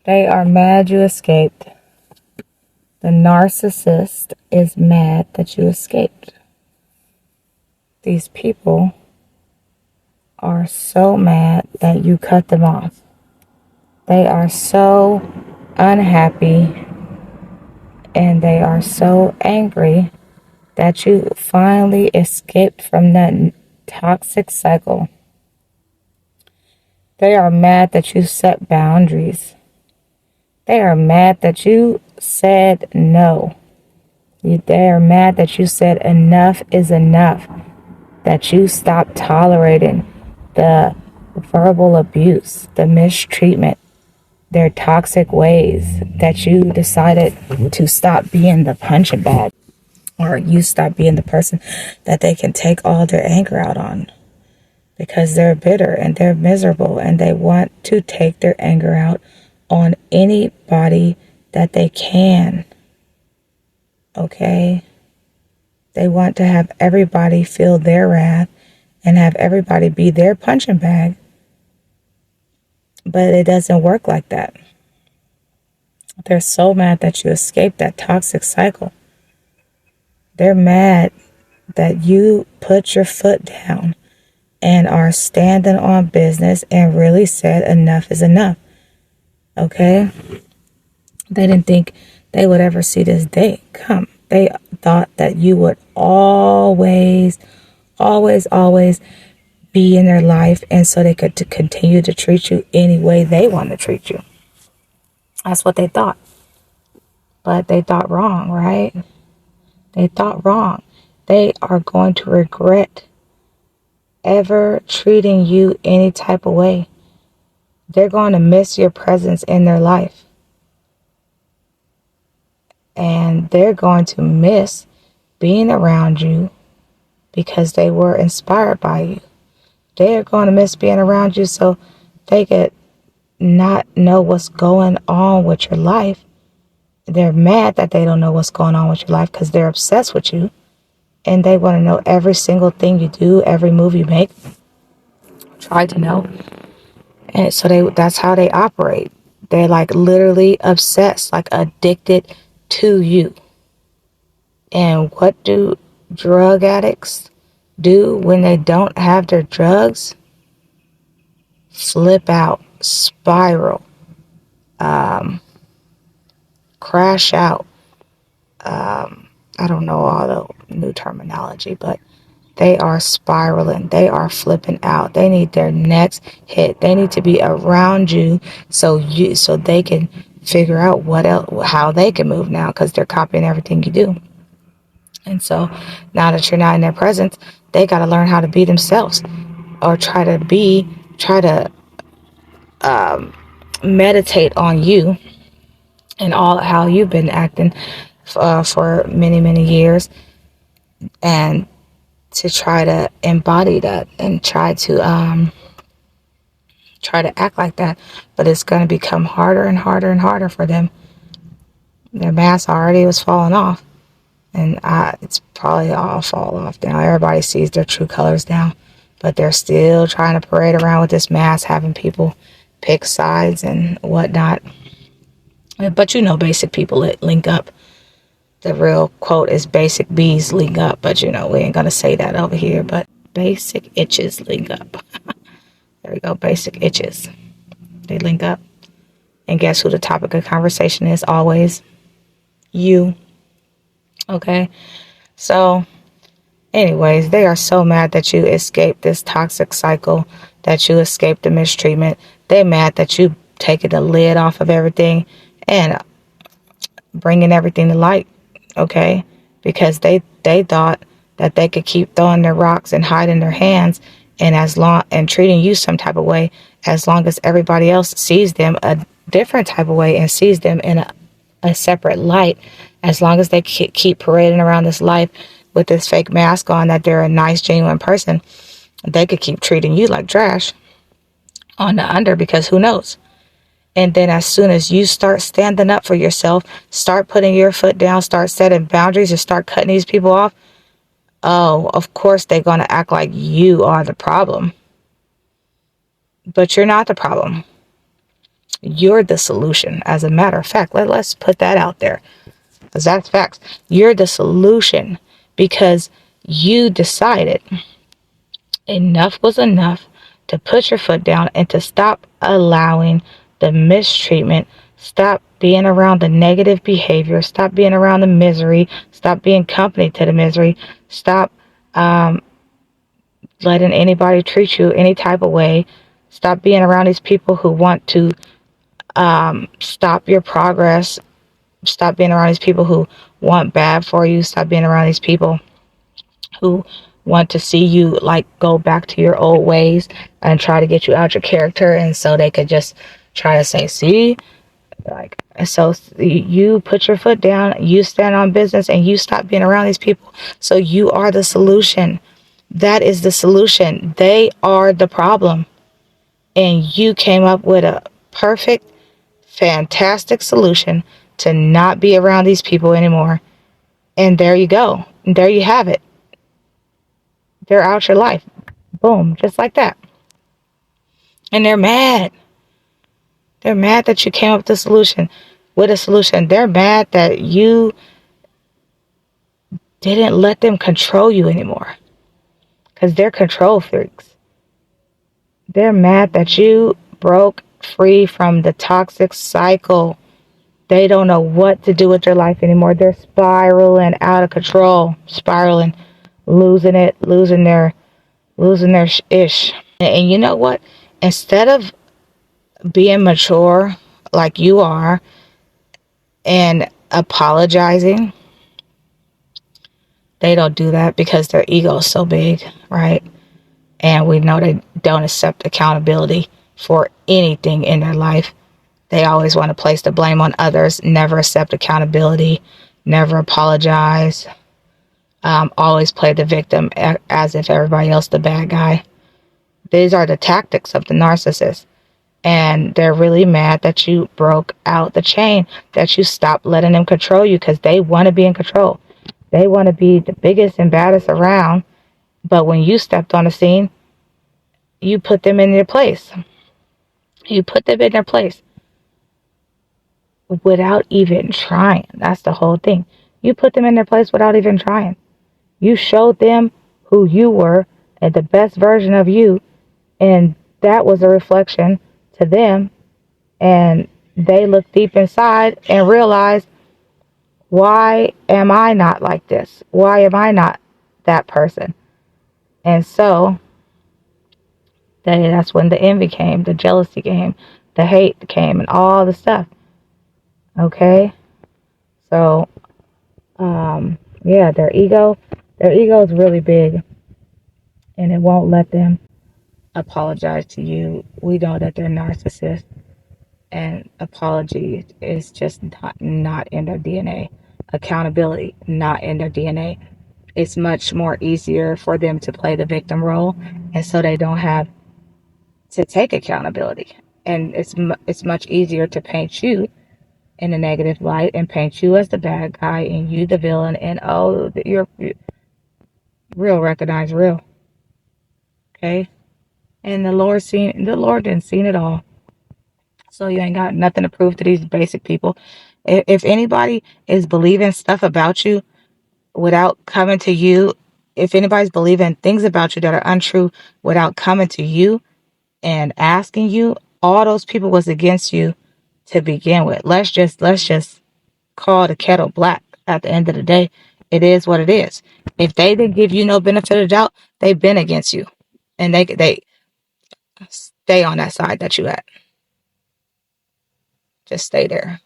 They are mad you escaped. The narcissist is mad that you escaped. These people are so mad that you cut them off. They are so unhappy and they are so angry that you finally escaped from that toxic cycle. They are mad that you set boundaries. They are mad that you said no. They are mad that you said enough is enough. That you stopped tolerating the verbal abuse, the mistreatment, their toxic ways. That you decided to stop being the punching bag. Or you stop being the person that they can take all their anger out on. Because they're bitter and they're miserable and they want to take their anger out on anybody that they can. Okay? They want to have everybody feel their wrath and have everybody be their punching bag. But it doesn't work like that. They're so mad that you escaped that toxic cycle. They're mad that you put your foot down and are standing on business and really said enough is enough. Okay? They didn't think they would ever see this day come. They thought that you would always be in their life, and so they could continue to treat you any way they want to treat you. That's what they thought. But they thought wrong, right? They thought wrong. They are going to regret ever treating you any type of way. They're going to miss your presence in their life. And they're going to miss being around you because they were inspired by you. They're going to miss being around you so they could not know what's going on with your life. They're mad that they don't know what's going on with your life because they're obsessed with you. And they want to know every single thing you do, every move you make. Try to know. And so that's how they operate. They're like literally obsessed, like addicted to you. And what do drug addicts do when they don't have their drugs? Flip out, spiral, crash out. I don't know all the new terminology, but they are spiraling. They are flipping out. They need their next hit. They need to be around you so they can figure out how they can move now, because they're copying everything you do. And so now that you're not in their presence, they got to learn how to be themselves, or try to meditate on you and all how you've been acting for many, many years, and to try to embody that and try to act like that. But it's going to become harder and harder and harder for them. Their mask already was falling off, and it's probably all fall off now. Everybody sees their true colors now, but they're still trying to parade around with this mask, having people pick sides and whatnot. But basic people link up. The real quote is basic bees link up, but we ain't gonna say that over here. But basic itches link up. There we go, basic itches. They link up. And guess who the topic of conversation is always? You. Okay? So, anyways, they are so mad that you escaped this toxic cycle, that you escaped the mistreatment. They're mad that you taking the lid off of everything and bringing everything to light. Okay? Because they thought that they could keep throwing their rocks and hiding their hands and treating you some type of way, as long as everybody else sees them a different type of way and sees them in a separate light. As long as they keep parading around this life with this fake mask on that they're a nice, genuine person, they could keep treating you like trash on the under, because who knows? And then as soon as you start standing up for yourself, start putting your foot down, start setting boundaries, and start cutting these people off, oh, of course they're going to act like you are the problem. But you're not the problem. You're the solution. As a matter of fact, let's put that out there, because that's facts. You're the solution because you decided enough was enough to put your foot down and to stop allowing the mistreatment, stop being around the negative behavior, stop being around the misery, stop being company to the misery, stop letting anybody treat you any type of way, stop being around these people who want to stop your progress, stop being around these people who want bad for you, stop being around these people who want to see you like go back to your old ways and try to get you out your character, and so they could just try to say, see, like, so you put your foot down, you stand on business, and you stop being around these people. So you are the solution. That is the solution. They are the problem, and you came up with a perfect, fantastic solution to not be around these people anymore. And there you go. There you have it. They're out your life. Boom, just like that. And they're mad. They're mad that you came up with a solution. They're mad that you didn't let them control you anymore, because they're control freaks. They're mad that you broke free from the toxic cycle. They don't know what to do with their life anymore. They're spiraling out of control, spiraling, losing it, losing their ish. And you know what? Instead of being mature like you are and apologizing, they don't do that because their ego is so big, right? And we know they don't accept accountability for anything in their life. They always want to place the blame on others, never accept accountability, never apologize, always play the victim as if everybody else the bad guy. These are the tactics of the narcissist. And they're really mad that you broke out the chain, that you stopped letting them control you, because they want to be in control. They want to be the biggest and baddest around. But when you stepped on the scene, you put them in their place. You put them in their place without even trying. That's the whole thing. You put them in their place without even trying. You showed them who you were and the best version of you. And that was a reflection to them. And they looked deep inside and realized, why am I not like this? Why am I not that person? And so that's when the envy came, the jealousy came, the hate came, and all the stuff. Okay? So, yeah, their ego is really big, and it won't let them apologize to you. We know that they're narcissists, and apology is just not in their DNA. Accountability, not in their DNA. It's much more easier for them to play the victim role, and so they don't have to take accountability. And it's much easier to paint you in a negative light and paint you as the bad guy and you the villain, and oh, you're real, recognize real. Okay? And the Lord didn't see it all. So you ain't got nothing to prove to these basic people. If anybody is believing stuff about you without coming to you, if anybody's believing things about you that are untrue without coming to you and asking you, all those people was against you to begin with. Let's just call the kettle black. At the end of the day, it is what it is. If they didn't give you no benefit of doubt, they've been against you, and they stay on that side that you at. Just stay there,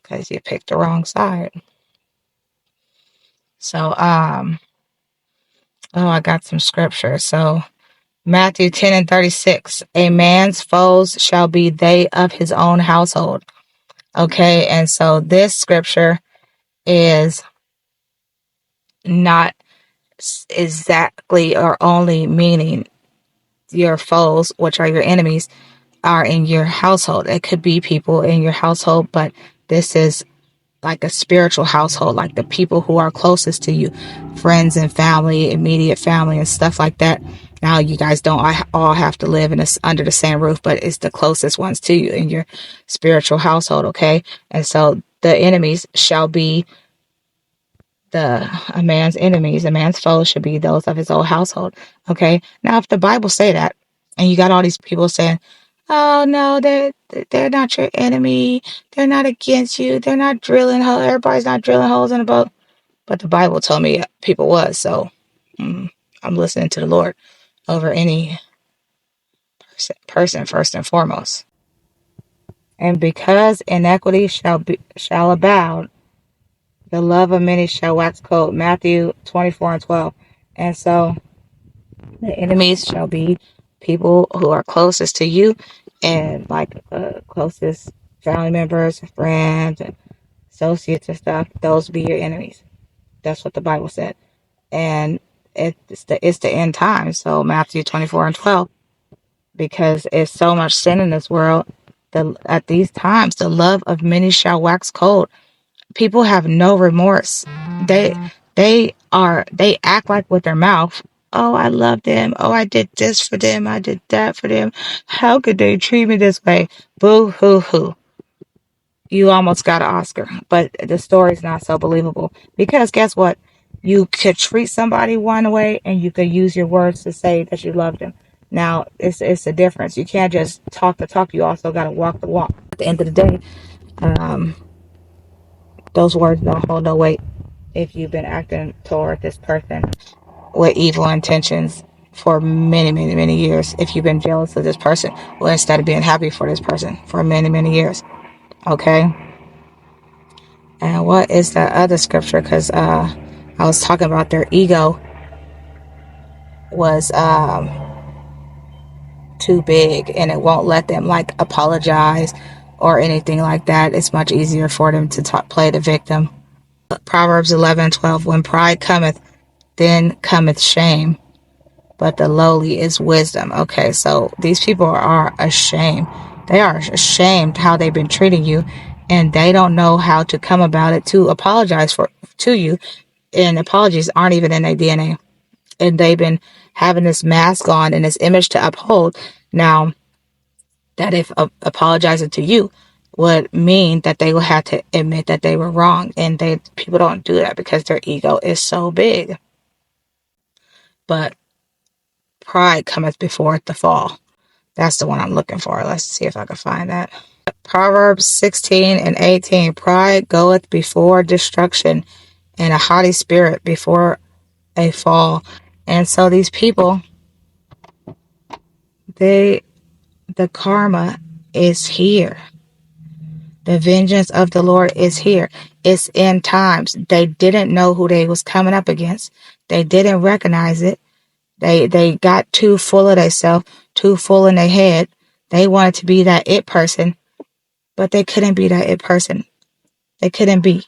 because you picked the wrong side. So I got some scripture. So Matthew 10:36, a man's foes shall be they of his own household. Okay, and so this scripture is not exactly or only meaning your foes, which are your enemies, are in your household. It could be people in your household, but this is like a spiritual household, like the people who are closest to you, friends and family, immediate family and stuff like that. Now, you guys don't all have to live under the same roof, but it's the closest ones to you in your spiritual household, okay? And so the enemies shall be a man's enemies. A man's foes should be those of his own household, okay? Now, if the Bible say that, and you got all these people saying, oh, no, they're not your enemy. They're not against you. They're not drilling holes. Everybody's not drilling holes in a boat. But the Bible told me people was, so I'm listening to the Lord over any person first and foremost. And because iniquity shall abound, the love of many shall wax cold. Matthew 24:12. And so the enemies shall be people who are closest to you, and like closest family members, friends, and associates and stuff. Those be your enemies. That's what the Bible said. And it's the end time. So Matthew 24:12. Because it's so much sin in this world, at these times the love of many shall wax cold. People have no remorse. They act like with their mouth, oh, I love them, oh, I did this for them, I did that for them, how could they treat me this way? Boo hoo hoo. You almost got an Oscar, but the story's not so believable. Because guess what? You could treat somebody one way, and you could use your words to say that you love them. Now, it's a difference. You can't just talk the talk. You also got to walk the walk. At the end of the day, those words don't hold no weight if you've been acting toward this person with evil intentions for many, many, many years. If you've been jealous of this person, well, instead of being happy for this person for many, many years. Okay? And what is that other scripture? Because I was talking about their ego was too big, and it won't let them like apologize or anything like that. It's much easier for them to play the victim. Proverbs 11:12. When pride cometh, then cometh shame, but the lowly is wisdom. Okay, so these people are ashamed. They are ashamed how they've been treating you, and they don't know how to come about it to apologize to you. And apologies aren't even in their DNA. And they've been having this mask on and this image to uphold. Now, that if apologizing to you would mean that they will have to admit that they were wrong. And people don't do that because their ego is so big. But pride cometh before the fall. That's the one I'm looking for. Let's see if I can find that. Proverbs 16:18. Pride goeth before destruction, and a haughty spirit before a fall. And so these people, the karma is here. The vengeance of the Lord is here. It's end times. They didn't know who they was coming up against. They didn't recognize it. They got too full of themselves, too full in their head. They wanted to be that it person, but they couldn't be that it person. They couldn't be,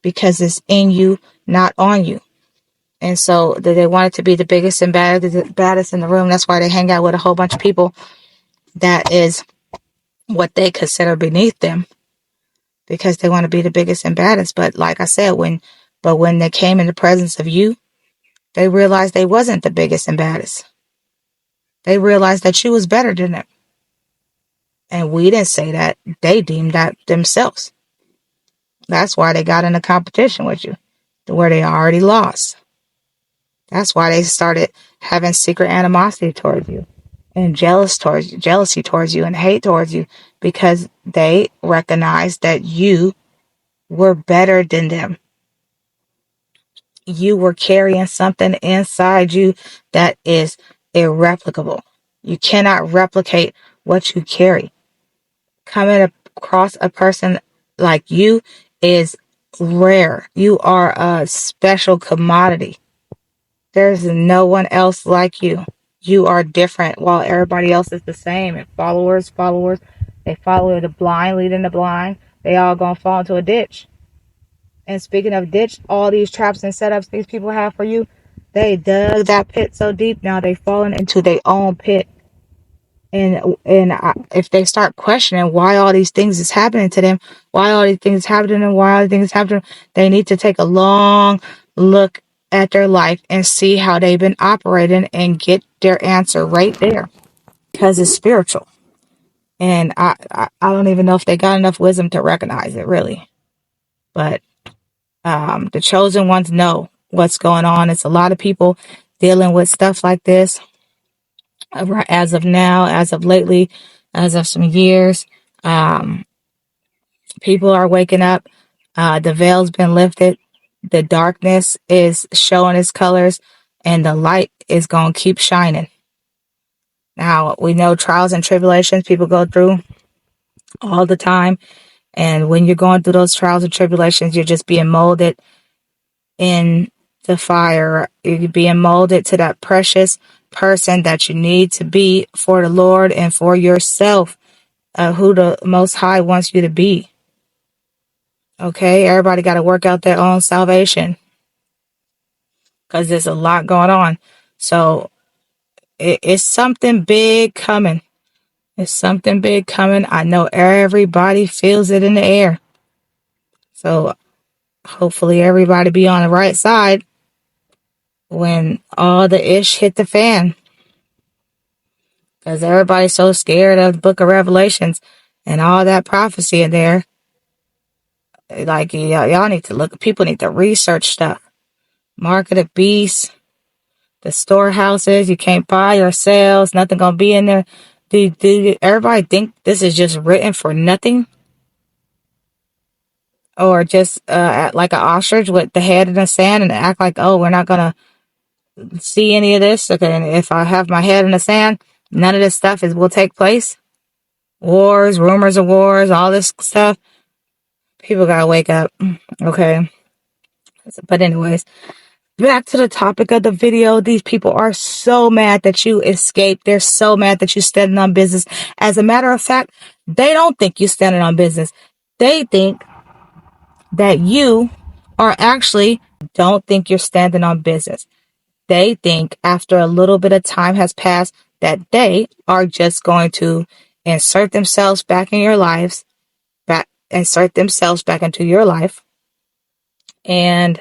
because it's in you, not on you. And so they wanted to be the biggest and baddest in the room. That's why they hang out with a whole bunch of people that is what they consider beneath them, because they want to be the biggest and baddest. But like I said, when they came in the presence of you, they realized they wasn't the biggest and baddest. They realized that you was better than them. And we didn't say that. They deemed that themselves. That's why they got in a competition with you, where they already lost. That's why they started having secret animosity towards you, and jealousy towards you, and hate towards you, because they recognized that you were better than them. You were carrying something inside you that is irreplicable. You cannot replicate what you carry. Coming across a person like you is rare. You are a special commodity. There's no one else like you. You are different, while everybody else is the same. And followers, they follow the blind, leading the blind. They all gonna fall into a ditch. And speaking of ditch, all these traps and setups these people have for you, they dug that pit so deep, now they've fallen into their own pit. And if they start questioning why all these things is happening to them, why all these things is happening, they need to take a long look at their life and see how they've been operating and get their answer right there, because it's spiritual. And I don't even know if they got enough wisdom to recognize it, really. But the chosen ones know what's going on. It's a lot of people dealing with stuff like this as of now, as of lately, as of some years. People are waking up. The veil's been lifted. The darkness is showing its colors, and the light is going to keep shining. Now, we know trials and tribulations people go through all the time. And when you're going through those trials and tribulations, you're just being molded in the fire. You're being molded to that precious person that you need to be for the Lord and for yourself, who the Most High wants you to be. Okay, everybody got to work out their own salvation, because there's a lot going on. So it's something big coming. It's something big coming. I know everybody feels it in the air. So hopefully everybody be on the right side when all the ish hit the fan. Because everybody's so scared of the book of Revelations and all that prophecy in there. Like, y'all need to look. People need to research stuff. Mark of the beast. The storehouses. You can't buy or sell. Nothing going to be in there. Do everybody think this is just written for nothing? Or just act like an ostrich with the head in the sand and act like, oh, we're not going to see any of this. Okay, and if I have my head in the sand, none of this stuff will take place. Wars, rumors of wars, all this stuff. People gotta wake up. Okay. But anyways, back to the topic of the video. These people are so mad that you escaped. They're so mad that you're standing on business. As a matter of fact, they don't think you're standing on business. They think that you are actually don't think you're standing on business. They think after a little bit of time has passed that they are just going to insert themselves back in your lives, insert themselves back into your life, and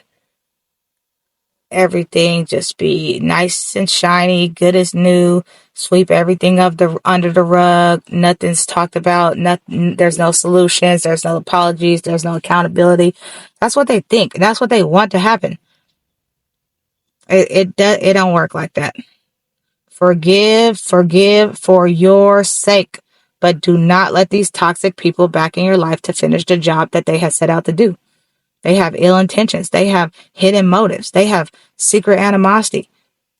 everything just be nice and shiny, good as new, sweep everything under the rug, nothing's talked about, nothing, there's no solutions, there's no apologies, there's no accountability. That's what they think. That's what they want to happen. It don't work like that. Forgive for your sake, but do not let these toxic people back in your life to finish the job that they have set out to do. They have ill intentions. They have hidden motives. They have secret animosity.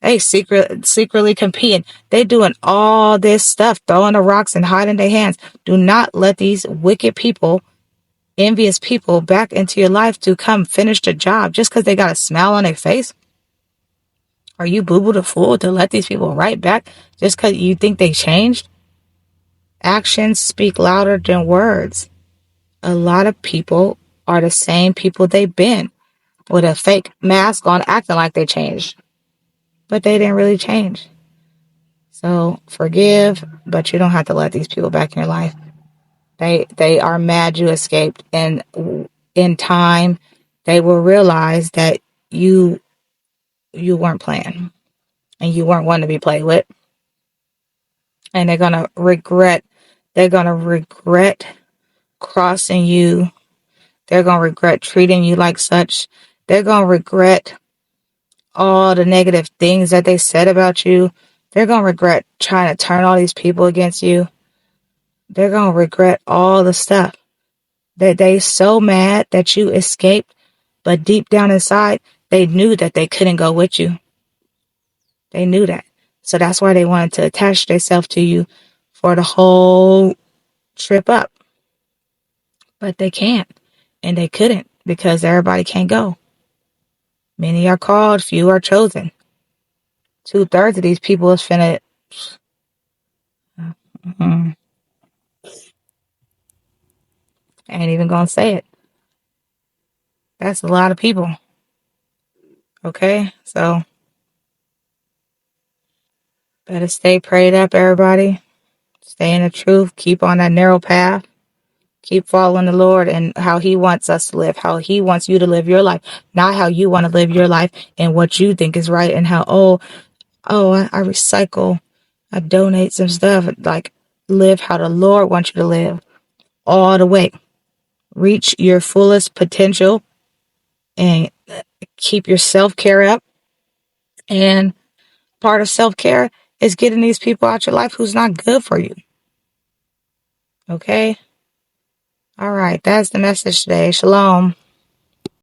They secretly competing. They doing all this stuff, throwing the rocks and hiding their hands. Do not let these wicked people, envious people back into your life to come finish the job just because they got a smile on their face. Are you boo-boo the fool to let these people right back just because you think they changed? Actions speak louder than words. A lot of people are the same people they've been, with a fake mask on, acting like they changed. But they didn't really change. So forgive, but you don't have to let these people back in your life. They are mad you escaped. And in time, they will realize that you weren't playing. And you weren't one to be played with. And they're going to regret. They're going to regret crossing you. They're going to regret treating you like such. They're going to regret all the negative things that they said about you. They're going to regret trying to turn all these people against you. They're going to regret all the stuff. They so mad that you escaped, but deep down inside, they knew that they couldn't go with you. They knew that. So that's why they wanted to attach themselves to you for the whole trip up. But they can't. And they couldn't, because everybody can't go. Many are called, few are chosen. 2/3 of these people is finna... I ain't even gonna say it. That's a lot of people. Okay? So, better stay prayed up, everybody. Stay in the truth. Keep on that narrow path. Keep following the Lord and how he wants us to live, how he wants you to live your life, not how you want to live your life and what you think is right, and how, I recycle, I donate some stuff. Like, live how the Lord wants you to live all the way. Reach your fullest potential and keep your self-care up. And part of self-care is getting these people out your life who's not good for you. Okay? All right, that's the message today. Shalom.